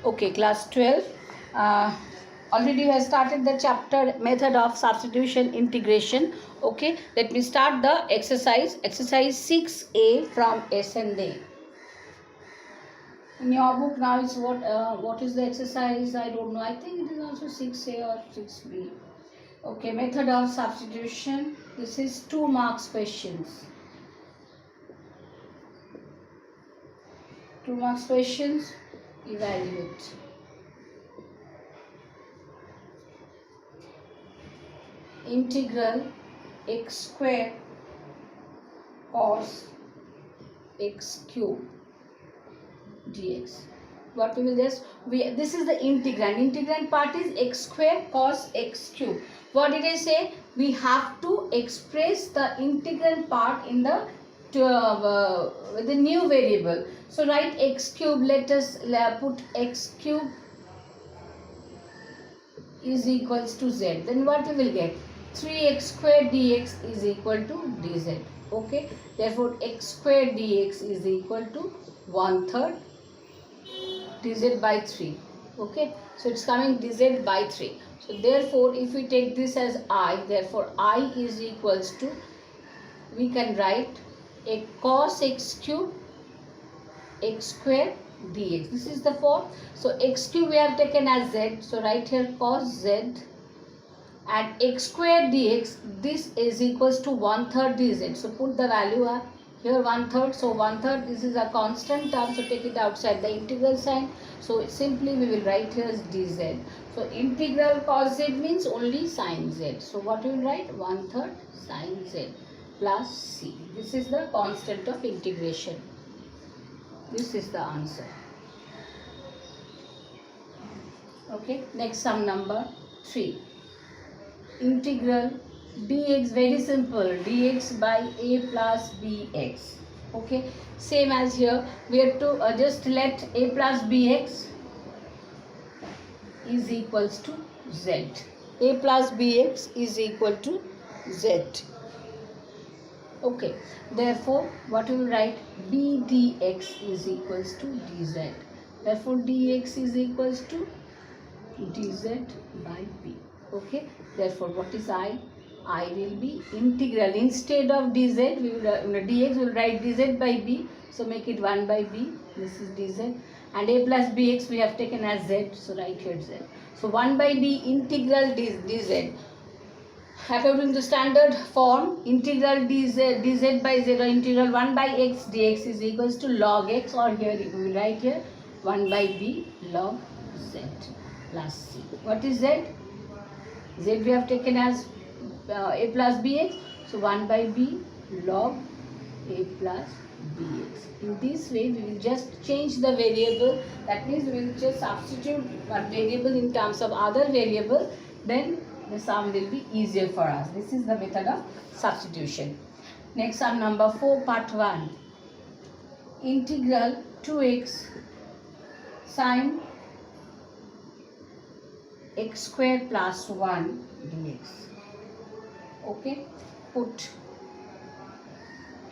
Okay, class 12. Already we have started the chapter method of substitution integration. Okay, let me start the exercise. Exercise 6A from S&A. In your book now is what is the exercise? I don't know. I think it is also 6A or 6B. Okay, method of substitution. This is 2 marks questions. 2 marks questions. Evaluate. Integral x square cos x cube dx. What we will just this is the integrand. Integrand part is x square cos x cube. What did I say? We have to express the integrand part in the with the new variable. So write x cube. Let us put x cube is equals to z. Then what we will get? 3x square dx is equal to dz. Okay, therefore x square dx is equal to 1/3 dz by 3. Okay, so it's coming dz by 3. So therefore if we take this as I, therefore I is equals to, we can write a cos x cube x square dx. This is the form. So x cube we have taken as z, so write here cos z, and x square dx, this is equals to 1/3 dz. So put the value here 1/3. So 1/3, this is a constant term, so take it outside the integral sign. So simply we will write here as dz. So integral cos z means only sin z. So what we will write? 1/3 sin z plus c. This is the constant of integration. This is the answer. Okay, next sum number 3. Integral dx, very simple, dx by a plus bx. Okay, same as here. We have to just let a plus bx is equals to z. A plus bx is equal to z. Okay, therefore what we will write? B dx is equals to dz. Therefore dx is equals to dz by b. Okay, therefore what is I? I will be integral. Instead of dz, we will dx, we will write dz by b. So make it 1 by b. This is dz. And a plus bx we have taken as z. So write here z. So 1 by b integral dz. According to standard form, integral dz by z, or integral 1 by x dx is equals to log x, or here we will write here 1 by b log z plus c. What is z? Z we have taken as a plus bx. So 1 by b log a plus bx. In this way we will just change the variable. That means we will just substitute one variable in terms of other variable. Then the sum will be easier for us. This is the method of substitution. Next sum number 4, part 1. Integral 2x sine x square plus 1 dx. Okay, put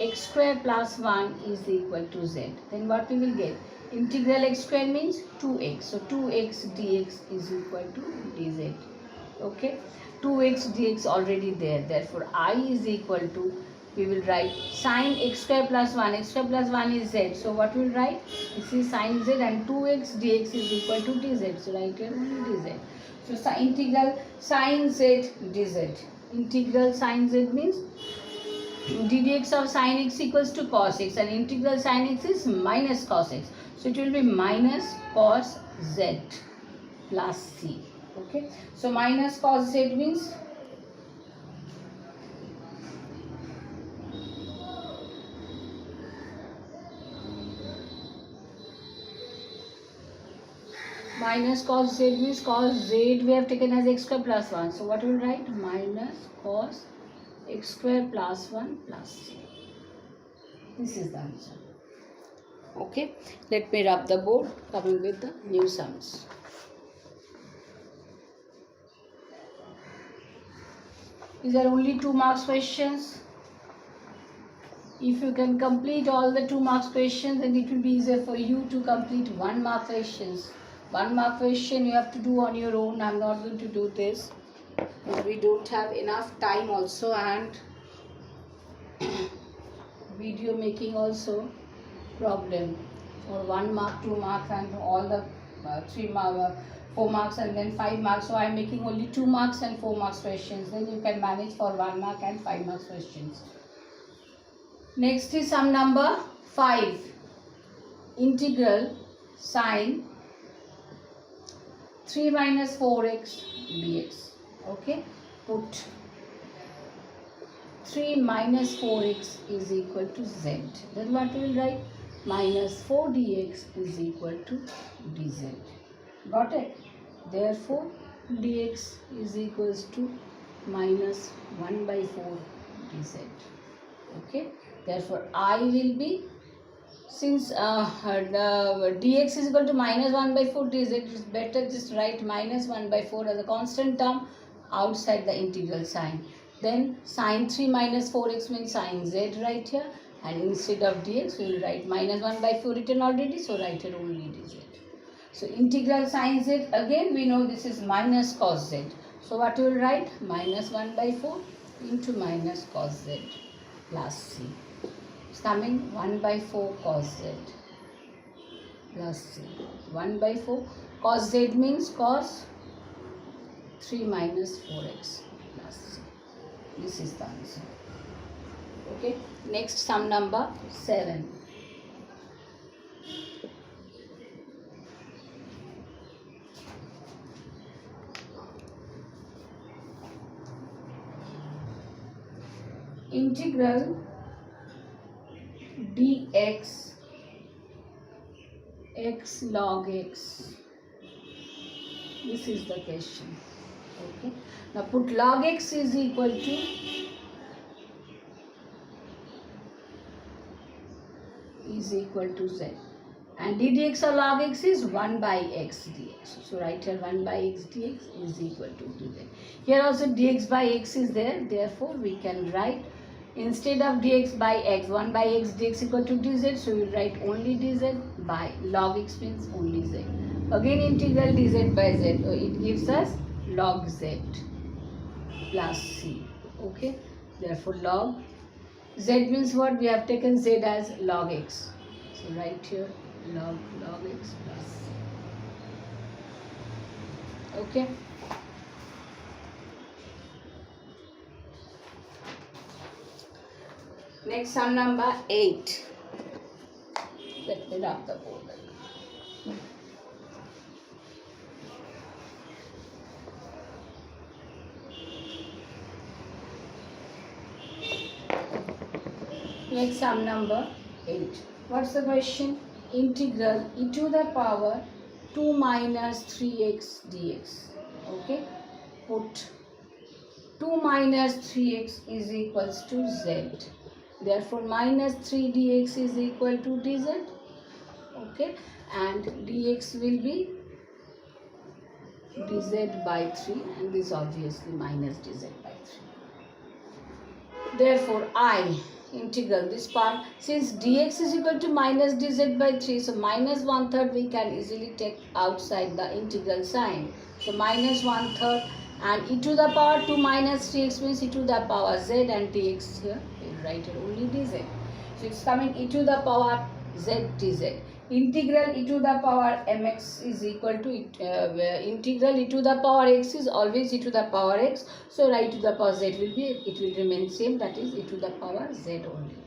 x square plus 1 is equal to z. Then what we will get? Integral x square means 2x. So 2x dx is equal to dz. Okay, 2x dx already there. Therefore I is equal to, we will write sine x square plus 1. X square plus 1 is z. So what we will write? This is sine z, and 2x dx is equal to dz. So write here only dz. So integral sine z dz. Integral sine z means ddx of sine x equals to cos x, and integral sine x is minus cos x. So it will be minus cos z plus c. Okay, so minus cos z means minus cos z means cos z we have taken as x square plus 1. So what we will write? Minus cos x square plus 1 plus c. This is the answer. Okay, let me rub the board, coming with the new sums. These are only 2 marks questions. If you can complete all the 2 marks questions, then it will be easier for you to complete 1 mark questions. 1 mark question you have to do on your own. I'm not going to do this. We don't have enough time also, and video making also problem for 1 mark, 2 marks, and all the 3 mark, 4 marks, and then 5 marks. So I am making only 2 marks and 4 marks questions. Then you can manage for 1 mark and 5 marks questions. Next is sum number 5. Integral sine 3 minus 4x dx. Okay, put 3 minus 4x is equal to z. Then what we will write? Minus 4 dx is equal to dz. Got it? Therefore, dx is equals to minus 1 by 4 dz. Okay? Therefore, I will be, since dx is equal to minus 1 by 4 dz, it is better just write minus 1 by 4 as a constant term outside the integral sign. Then sine 3 minus 4x means sine z right here, and instead of dx we will write minus 1 by 4 written already, so write here only dz. So integral sine z, again we know this is minus cos z. So what you will write? Minus 1 by 4 into minus cos z plus c. It's coming 1 by 4 cos z plus c. 1 by 4 cos z means cos 3 minus 4x plus c. This is the answer. Okay. Next sum number 7. Integral dx x log x. This is the question. Okay. Now put log x is equal to z, and d dx or log x is 1 by x dx. So write here 1 by x dx is equal to dz. Here also dx by x is there. Therefore we can write, instead of dx by x, 1 by x dx equal to dz, so we will write only dz by log x means only z. Again integral dz by z, it gives us log z plus c. Okay, therefore log z means what? We have taken z as log x. So write here log x plus c. Okay. Next sum number 8. Let me rub the board. Next sum number 8. What's the question? Integral e to the power 2 minus 3x dx. Okay. Put 2 minus 3x is equals to z. Therefore, minus 3 dx is equal to dz. Okay. And dx will be dz by 3, and this obviously minus dz by 3. Therefore, I integral this part, since dx is equal to minus dz by 3, so minus 1/3 we can easily take outside the integral sign. So minus 1/3, and e to the power 2 minus 3x means e to the power z, and dx here we will write it only dz. So it's coming e to the power z dz. Integral e to the power mx is equal to integral e to the power x is always e to the power x. So right to the power z will be, it will remain same, that is e to the power z only.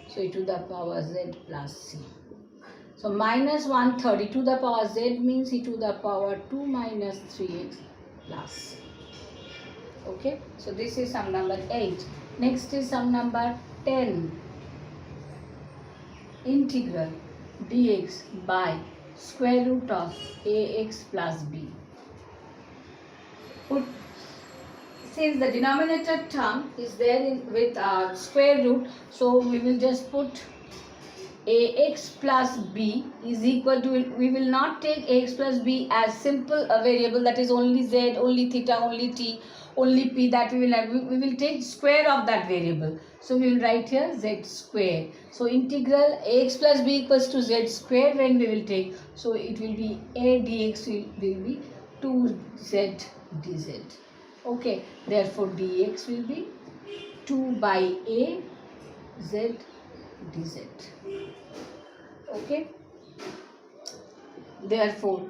So e to the power z plus c. So minus 1/3 e to the power z means e to the power 2 minus 3x plus c. Okay. So this is sum number 8. Next is sum number 10. Integral dx by square root of ax plus b. Put, since the denominator term is there with square root, so we will just put ax plus b is equal to, we will not take ax plus b as simple a variable, that is only z, only theta, only t. only p that we will have. We will take square of that variable. So we will write here z square. So integral ax plus b equals to z square when we will take. So it will be a dx will be 2z dz. Okay, therefore dx will be 2 by a z dz. Okay, therefore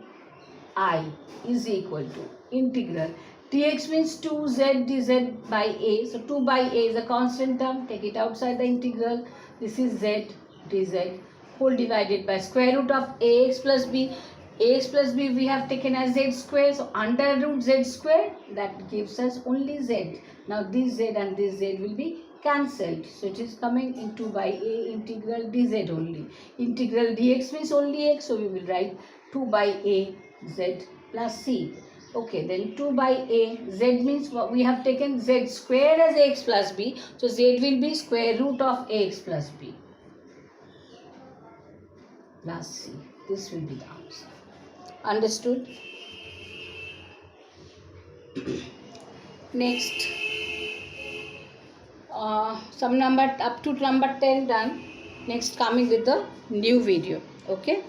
I is equal to integral dx means 2z dz by a. So 2 by a is a constant term, take it outside the integral. This is z dz whole divided by square root of ax plus b. Ax plus b we have taken as z square, so under root z square, that gives us only z. Now this z and this z will be cancelled, so it is coming in 2 by a integral dz only. Integral dx means only x, so we will write 2 by a z plus c. Okay, then 2 by a z means what we have taken z square as ax plus b, so z will be square root of ax plus b plus c. This will be the answer. Understood? Next, some number up to number 10 done. Next, coming with the new video. Okay.